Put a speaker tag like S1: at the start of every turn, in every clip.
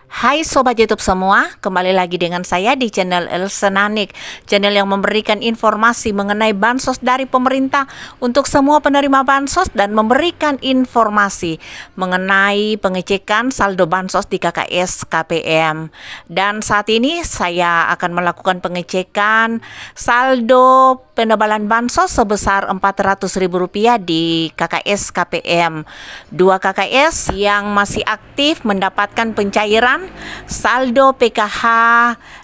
S1: Hai Sobat YouTube semua, kembali lagi dengan saya di channel Elsa Nanik, channel yang memberikan informasi mengenai bansos dari pemerintah untuk semua penerima bansos dan memberikan informasi mengenai pengecekan saldo bansos di KKS KPM. Dan saat ini saya akan melakukan pengecekan saldo penebalan bansos sebesar Rp400.000 di KKS KPM. Dua KKS yang masih aktif mendapatkan pencairan saldo PKH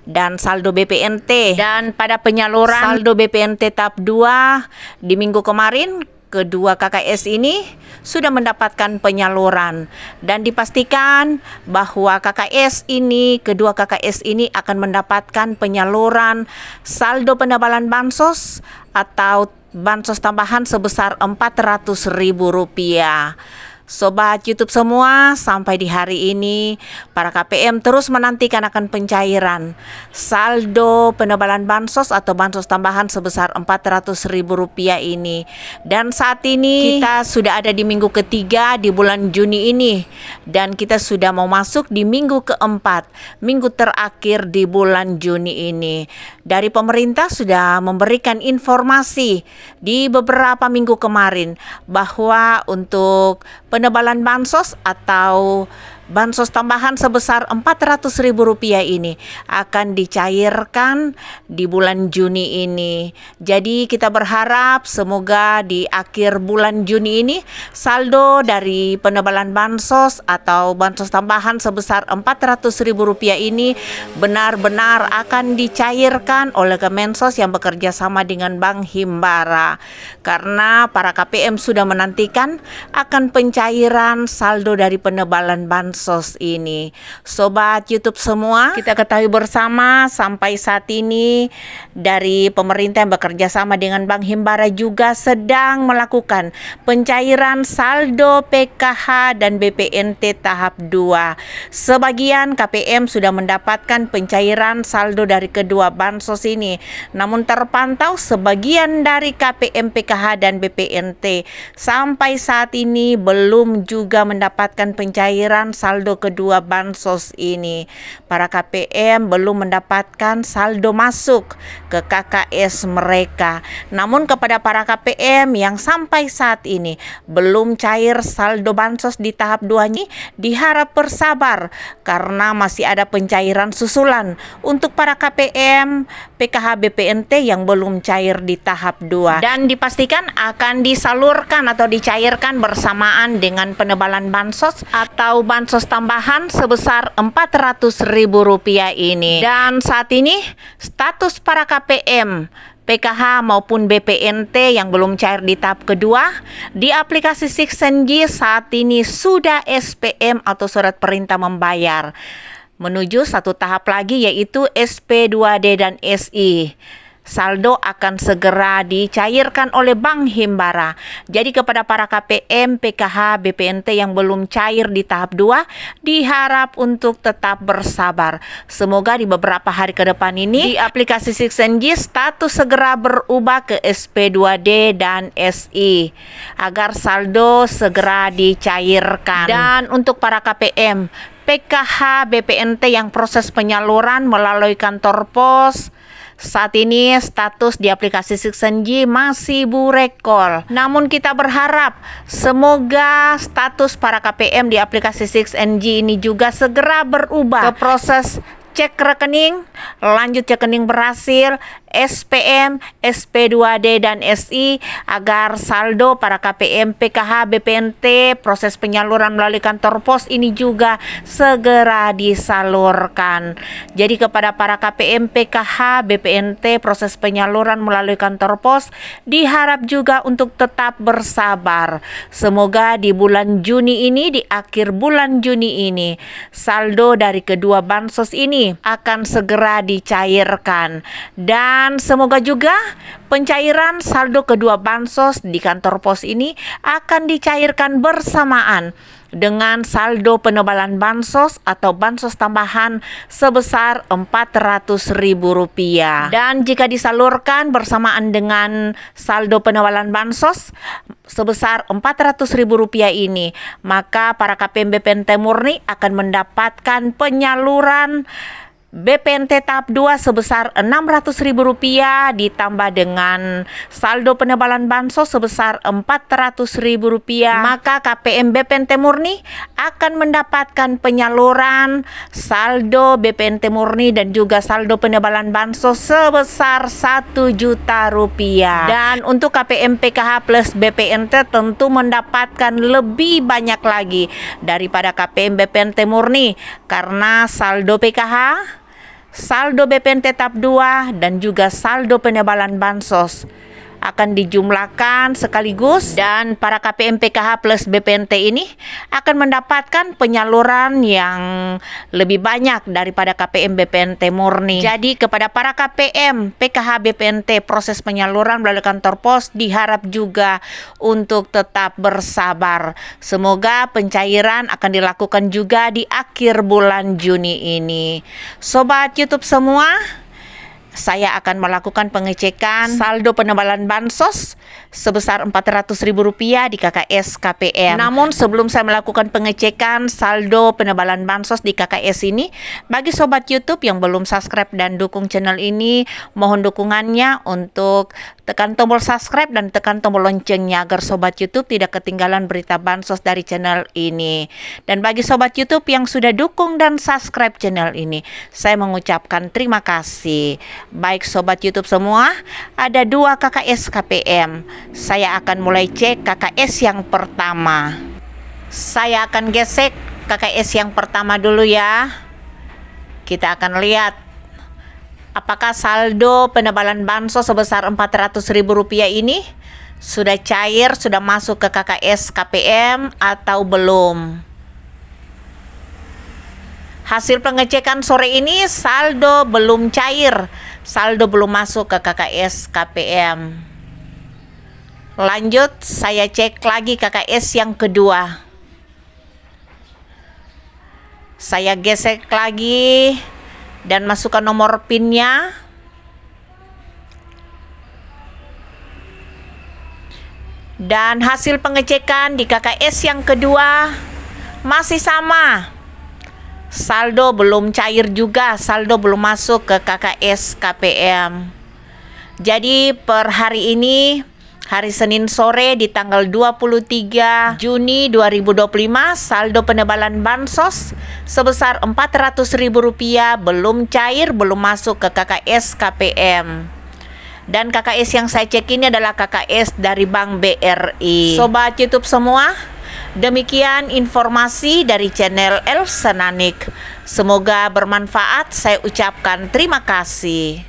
S1: dan saldo BPNT. Dan pada penyaluran saldo BPNT tahap 2 di minggu kemarin, kedua KKS ini sudah mendapatkan penyaluran dan dipastikan bahwa kedua KKS ini akan mendapatkan penyaluran saldo penebalan bansos atau bansos tambahan sebesar Rp400.000. Sobat YouTube semua, sampai di hari ini para KPM terus menantikan akan pencairan saldo penebalan bansos atau bansos tambahan sebesar Rp400.000 ini. Dan saat ini kita sudah ada di minggu ketiga di bulan Juni ini, dan kita sudah mau masuk di minggu keempat, minggu terakhir di bulan Juni ini. Dari pemerintah sudah memberikan informasi di beberapa minggu kemarin bahwa untuk penebalan bansos atau bansos tambahan sebesar Rp400.000 ini akan dicairkan di bulan Juni ini. Jadi kita berharap semoga di akhir bulan Juni ini saldo dari penebalan bansos atau bansos tambahan sebesar Rp400.000 ini benar-benar akan dicairkan oleh Kemensos yang bekerja sama dengan Bank Himbara. Karena para KPM sudah menantikan akan pencairan saldo dari penebalan bansos ini. Sobat YouTube semua, kita ketahui bersama sampai saat ini dari pemerintah yang bekerja sama dengan Bank Himbara juga sedang melakukan pencairan saldo PKH dan BPNT tahap 2. Sebagian KPM sudah mendapatkan pencairan saldo dari kedua bansos ini. Namun terpantau sebagian dari KPM PKH dan BPNT sampai saat ini belum juga mendapatkan pencairan saldo kedua bansos ini. Para KPM belum mendapatkan saldo masuk ke KKS mereka. Namun kepada para KPM yang sampai saat ini belum cair saldo bansos di tahap 2 ini, diharap bersabar karena masih ada pencairan susulan untuk para KPM PKH BPNT yang belum cair di tahap 2 dan dipastikan akan disalurkan atau dicairkan bersamaan dengan penebalan bansos atau bansos tambahan sebesar Rp400.000 ini. Dan saat ini status para KPM PKH maupun BPNT yang belum cair di tahap kedua di aplikasi Sixenji saat ini sudah SPM atau surat perintah membayar menuju satu tahap lagi, yaitu SP2D dan SI. Saldo akan segera dicairkan oleh Bank Himbara. Jadi kepada para KPM, PKH, BPNT yang belum cair di tahap 2 diharap untuk tetap bersabar. Semoga di beberapa hari ke depan ini di aplikasi Sixenji status segera berubah ke SP2D dan SI agar saldo segera dicairkan. Dan untuk para KPM, PKH, BPNT yang proses penyaluran melalui kantor pos, saat ini status di aplikasi Sixenji masih burekol. Namun kita berharap semoga status para KPM di aplikasi Sixenji ini juga segera berubah ke proses cek rekening, lanjut rekening berhasil, SPM, SP2D dan SI agar saldo para KPM, PKH, BPNT proses penyaluran melalui kantor pos ini juga segera disalurkan. Jadi kepada para KPM, PKH, BPNT proses penyaluran melalui kantor pos diharap juga untuk tetap bersabar. Semoga di bulan Juni ini, di akhir bulan Juni ini, saldo dari kedua bansos ini akan segera dicairkan. Dan Dan semoga juga pencairan saldo kedua bansos di kantor pos ini akan dicairkan bersamaan dengan saldo penebalan bansos atau bansos tambahan sebesar Rp400.000. Dan jika disalurkan bersamaan dengan saldo penebalan bansos sebesar Rp400.000 ini, maka para KPM BPNT murni akan mendapatkan penyaluran BPNT tahap 2 sebesar Rp600.000 ditambah dengan saldo penebalan bansos sebesar Rp400.000, maka KPM BPNT murni akan mendapatkan penyaluran saldo BPNT murni dan juga saldo penebalan bansos sebesar Rp1 juta. Dan untuk KPM PKH plus BPNT tentu mendapatkan lebih banyak lagi daripada KPM BPNT murni, karena saldo PKH, saldo BPNT tahap 2 dan juga saldo penebalan bansos akan dijumlahkan sekaligus, dan para KPM PKH plus BPNT ini akan mendapatkan penyaluran yang lebih banyak daripada KPM BPNT murni. Jadi kepada para KPM PKH BPNT, proses penyaluran melalui kantor pos diharap juga untuk tetap bersabar. Semoga pencairan akan dilakukan juga di akhir bulan Juni ini. Sobat YouTube semua, saya akan melakukan pengecekan saldo penebalan bansos sebesar Rp400.000 di KKS KPM. Namun sebelum saya melakukan pengecekan saldo penebalan bansos di KKS ini, bagi sobat YouTube yang belum subscribe dan dukung channel ini, mohon dukungannya untuk tekan tombol subscribe dan tekan tombol loncengnya agar sobat YouTube tidak ketinggalan berita bansos dari channel ini. Dan bagi sobat YouTube yang sudah dukung dan subscribe channel ini, saya mengucapkan terima kasih. Baik sobat YouTube semua, ada 2 KKS KPM. Saya akan mulai cek KKS yang pertama. Saya akan gesek KKS yang pertama dulu ya. Kita akan lihat apakah saldo penebalan bansos sebesar Rp400.000 ini sudah cair, sudah masuk ke KKS KPM atau belum. Hasil pengecekan sore ini saldo belum cair, saldo belum masuk ke KKS KPM. Lanjut, saya cek lagi KKS yang kedua. Saya gesek lagi dan masukkan nomor PIN-nya. Dan hasil pengecekan di KKS yang kedua masih sama. Saldo belum cair juga, saldo belum masuk ke KKS KPM. Jadi per hari ini, hari Senin sore di tanggal 23 Juni 2025, saldo penebalan bansos sebesar Rp400.000 belum cair, belum masuk ke KKS KPM. Dan KKS yang saya cek ini adalah KKS dari Bank BRI. Sobat YouTube semua, demikian informasi dari channel Elsa Nanik. Semoga bermanfaat. Saya ucapkan terima kasih.